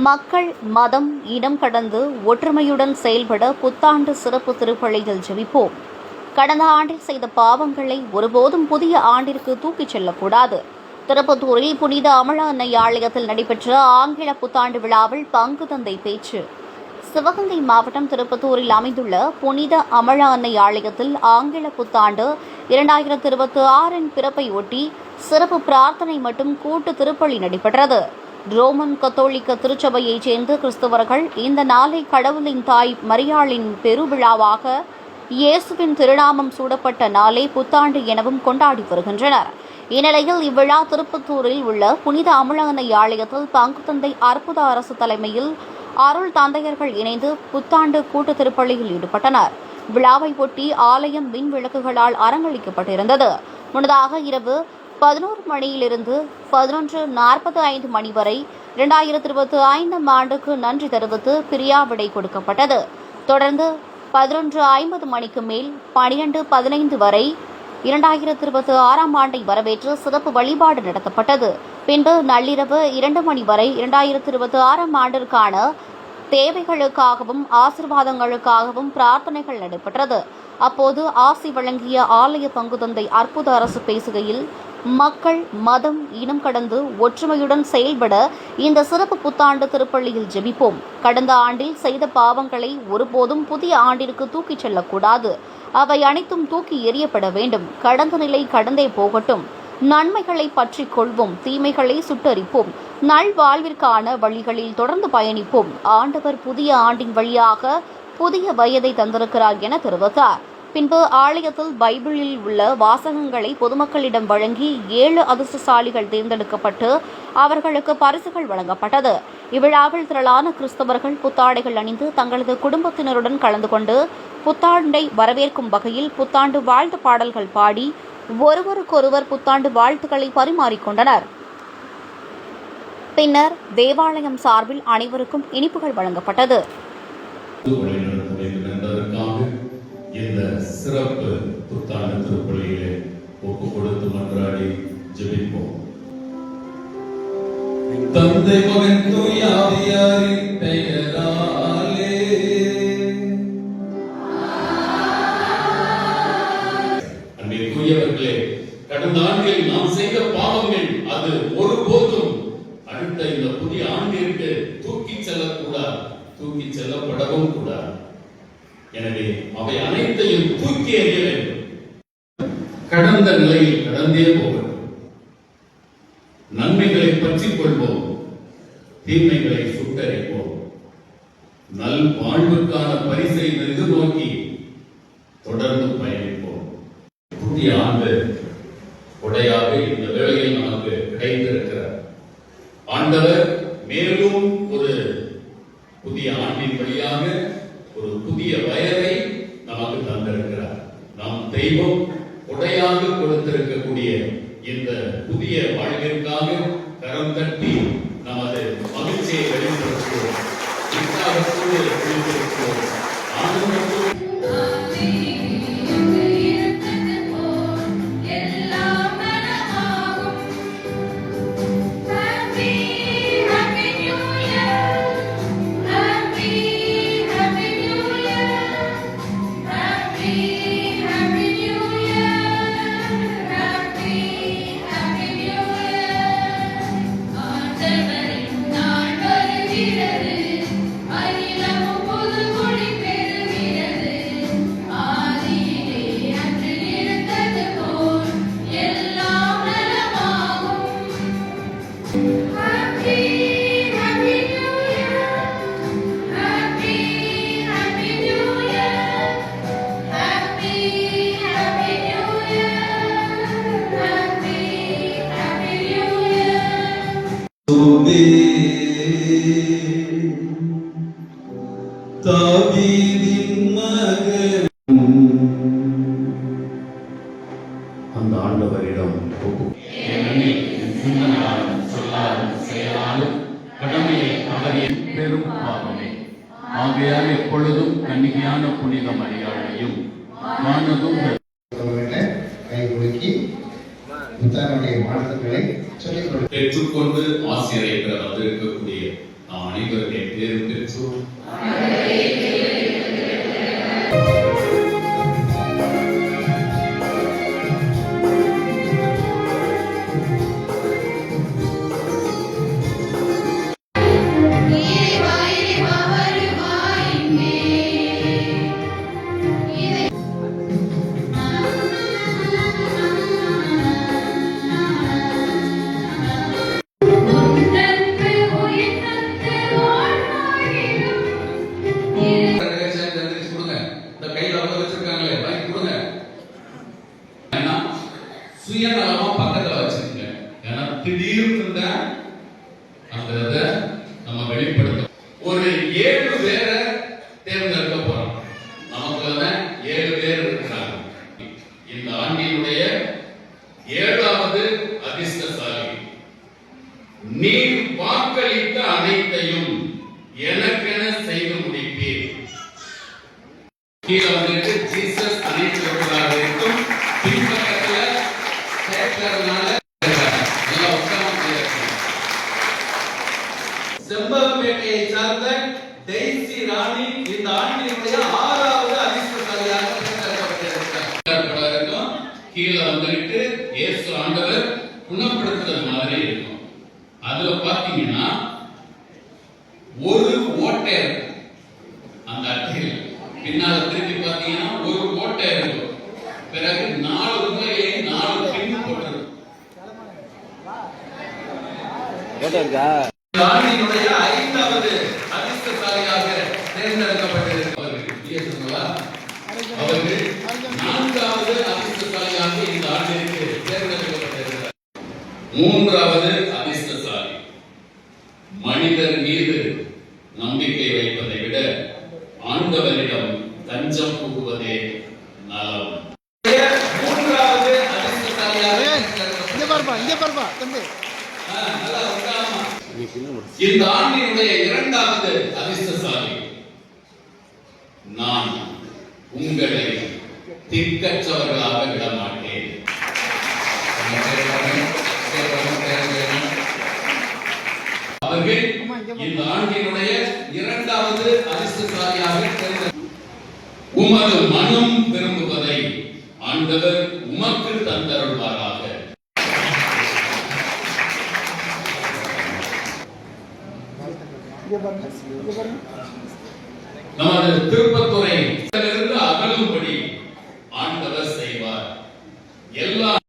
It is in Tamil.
மக்கள் மதம் இனம் கடந்து ஒற்றுமையுடன் செயல்பட புத்தாண்டு சிறப்பு திருப்பலியில் ஜெபிப்போம். கடந்த ஆண்டில் செய்த பாவங்களை ஒருபோதும் புதிய ஆண்டிற்கு தூக்கிச் செல்லக்கூடாது. திருப்பத்தூரில் புனித அமலா அன்னை ஆலயத்தில் நடைபெற்ற ஆங்கில புத்தாண்டு விழாவில் பங்கு தந்தை பேச்சு. சிவகங்கை மாவட்டம் திருப்பத்தூரில் அமைந்துள்ள புனித அமலா அன்னை ஆலயத்தில் ஆங்கில புத்தாண்டு 2026 பிறப்பை ஒட்டி சிறப்பு பிரார்த்தனை மற்றும் கூட்டு திருப்பலி நடைபெற்றது. ரோமன் கத்தோலிக்க திருச்சபையைச் சேர்ந்த கிறிஸ்தவர்கள் இந்த நாளை கடவுளின் தாய் மரியாளின் பெருவிழாவாக இயேசுவின் திருநாமம் சூடப்பட்ட நாளை புத்தாண்டு எனவும் கொண்டாடி வருகின்றனர். இந்நிலையில் இவ்விழா திருப்பத்தூரில் உள்ள புனித அமலா அன்னை ஆலயத்தில் பங்கு தந்தை அற்புத அரசு தலைமையில் அருள் தந்தையர்கள் இணைந்து புத்தாண்டு கூட்டு திருப்பலியில் ஈடுபட்டனர். விழாவை ஒட்டி ஆலயம் மின் விளக்குகளால் அலங்கரிக்கப்பட்டிருந்தது. முன்னதாக இரவு 11 மணியிலிருந்து 11:45 மணி வரை 2025 ஆண்டுக்கு நன்றி தெரிவித்து பிரியாவிடை கொடுக்கப்பட்டது. தொடர்ந்து 11:50 மணிக்கு மேல் 12:15 வரை 2026 ஆண்டை வரவேற்று சிறப்பு வழிபாடு நடத்தப்பட்டது. பின்பு நள்ளிரவு 2 மணி வரை 2026 ஆண்டிற்கான தேவைகளுக்காகவும் ஆசீர்வாதங்களுக்காகவும் பிரார்த்தனைகள் நடைபெற்றது. அப்போது ஆசி வழங்கிய ஆலய பங்கு தந்தை அற்புத அரசு பேசுகையில், மக்கள் மதம் இனம் கடந்து ஒற்றுமையுடன் செயல்பட இந்த சிறப்பு புத்தாண்டு திருப்பள்ளியில் ஜெபிப்போம். கடந்த ஆண்டில் செய்த பாவங்களை ஒருபோதும் புதிய ஆண்டிற்கு தூக்கிச் செல்லக்கூடாது. அவை அனைத்தும் தூக்கி எறியப்பட வேண்டும். கடந்த நிலை கடந்தே போகட்டும். நன்மைகளை பற்றிக் கொள்வோம், தீமைகளை சுட்டரிப்போம். நல்வாழ்விற்கான வழிகளில் தொடர்ந்து பயணிப்போம். ஆண்டவர் புதிய ஆண்டின் வழியாக புதிய வயதை தந்திருக்கிறார் என தெரிவித்தார். பின்பு ஆலயத்தில் பைபிளில் உள்ள வாசகங்களை பொதுமக்களிடம் வழங்கி 7 அதிர்ஷ்டசாலிகள் தேர்ந்தெடுக்கப்பட்டு அவர்களுக்கு பரிசுகள் வழங்கப்பட்டது. இவ்விழாவில் திரளான கிறிஸ்தவர்கள் புத்தாடைகள் அணிந்து தங்களது குடும்பத்தினருடன் கலந்து கொண்டு புத்தாண்டை வரவேற்கும் வகையில் புத்தாண்டு வாழ்த்து பாடல்கள் பாடி ஒருவருக்கொருவர் புத்தாண்டு வாழ்த்துக்களை பரிமாறிக்கொண்டனர். பின்னர் தேவாலயம் சார்பில் அனைவருக்கும் இனிப்புகள் வழங்கப்பட்டது. இந்த சிறப்பு புத்தாண்டு திருப்பலியிலே ஒப்பு கொடுத்து மன்றாடி ஜெபிப்போம். தந்தை மகன் தூய ஆவியாரின் பெயராலே அன்பிற்குரியவர்களே, கடந்த ஆண்டில் நாம் செய்த பாவங்கள் அது ஒருபோதும் அடுத்த இந்த புதிய ஆண்டிற்கு தூக்கிச் செல்லக்கூடாது, தூக்கிச் செல்லப்படவும் கூடாது. எனவே அவை அனைத்தையும் தூக்கி எறிய வேண்டும். கடந்த நிலையில் கடந்தே போவோம். நன்மைகளை பற்றிக் கொள்வோம், தீமைகளை சுட்டரிப்போம். நல் வாழ்வுக்கான பரிசை எதிர்நோக்கி தொடர்ந்து பயணிப்போம். புதிய ஆண்டு கொடையாக இந்த வேளையில் நமக்கு கிடைத்திருக்கிறார். ஆண்டவர் மேலும் ஒரு புதிய ஆண்டின் வழியாக ஒரு புதிய வயதை நமக்கு தந்திருக்கிறார். நாம் தெய்வம் கொடையாக கொடுத்திருக்கக்கூடிய இந்த புதிய வாழ்விற்காக கரம் தட்டி நமது மகிழ்ச்சியை வெளிப்படுத்துவோம். உற்சாகத்தோடு வெளிப்படுத்துவோம். ஆனந்தத்தோடு அந்த ஆண்டவரிடம் கடமையை தவறிய பெரும் பாவமே. ஆகையால் எப்பொழுதும் கன்னிகையான புனித மரியாதையும் மானதும் பெற்றுக்கொண்டு ஆசிரியர் வந்திருக்கக்கூடிய நாம் அனைவருடைய பேரு பெற்றோர் சுயநலமா பக்கத்துல வச்சிருங்க. ஏன்னா திடீர்னு அந்த நம்ம வெளிப்படுத்த ஒரு 7 பேரை தேர்ந்தெடுக்க போறோம். நமக்கு 7 பேர் இருக்கிறாங்க. இந்த ஆண்டினுடைய 7வது அதிர்ஷ்டசாலி. நீர் வாக்களித்த அனைத்தையும் எனக்கென செய்து முடிப்பீர். கீழே வந்துட்டு ஜீசஸ் அனைத்து இருக்கும். பின்பக்கத்துல செம்பகம்பேட்டையை சார்ந்த டெய்சி ராணி இந்த ஆண்டினுடைய 6வது அதிர்ஷ்டசாலியாக தேர்ந்தெடுக்கப்பட்டிருக்கிறார். கீழே வந்துட்டு இயேசு ஆண்டவர் குணப்படுத்துறது மாதிரி இருக்கும். அதுல பாத்தீங்கன்னா ஒரு ஓட்டை இருக்கும். அந்த அட்டையில் பின்னால திருப்பி பாத்தீங்கன்னா ஒரு ஓட்டை இருக்கும். பிறகு 4 உண்மையை 4 பின் போட்டிருக்கும். ஆண்டினுடைய 5வது அதிர்ஷ்டசாலியாக தேர்ந்தெடுக்கப்பட்டிருக்கிறார்கள். அவர்கள் 4வது அதிர்ஷ்டசாலியாக இந்த ஆண்டிற்கு தேர்ந்தெடுக்கப்பட்டிருக்கிறார். 3வது அதிர்ஷ்டசாலி. மனிதர் மீது நம்பிக்கை வைப்பதை விட ஆண்டவரிடம் தஞ்சம் புகுவதே நலம். 3வது அதிர்ஷ்டசாலியாக இந்த ஆண்டினுடைய 2வது அதிர்ஷ்டசாலி. நான் உங்களை திக்கற்றவர்களாக விட மாட்டேன். அவர்கள் இந்த ஆண்டினுடைய 2வது அதிர்ஷ்டசாலியாக தேர்ந்தெடுக்கப்பட்டார். உமது மனம் விரும்புவதை ஆண்டவர் உமக்கு தந்தருள்வாராக. நமது திருப்பத்துறை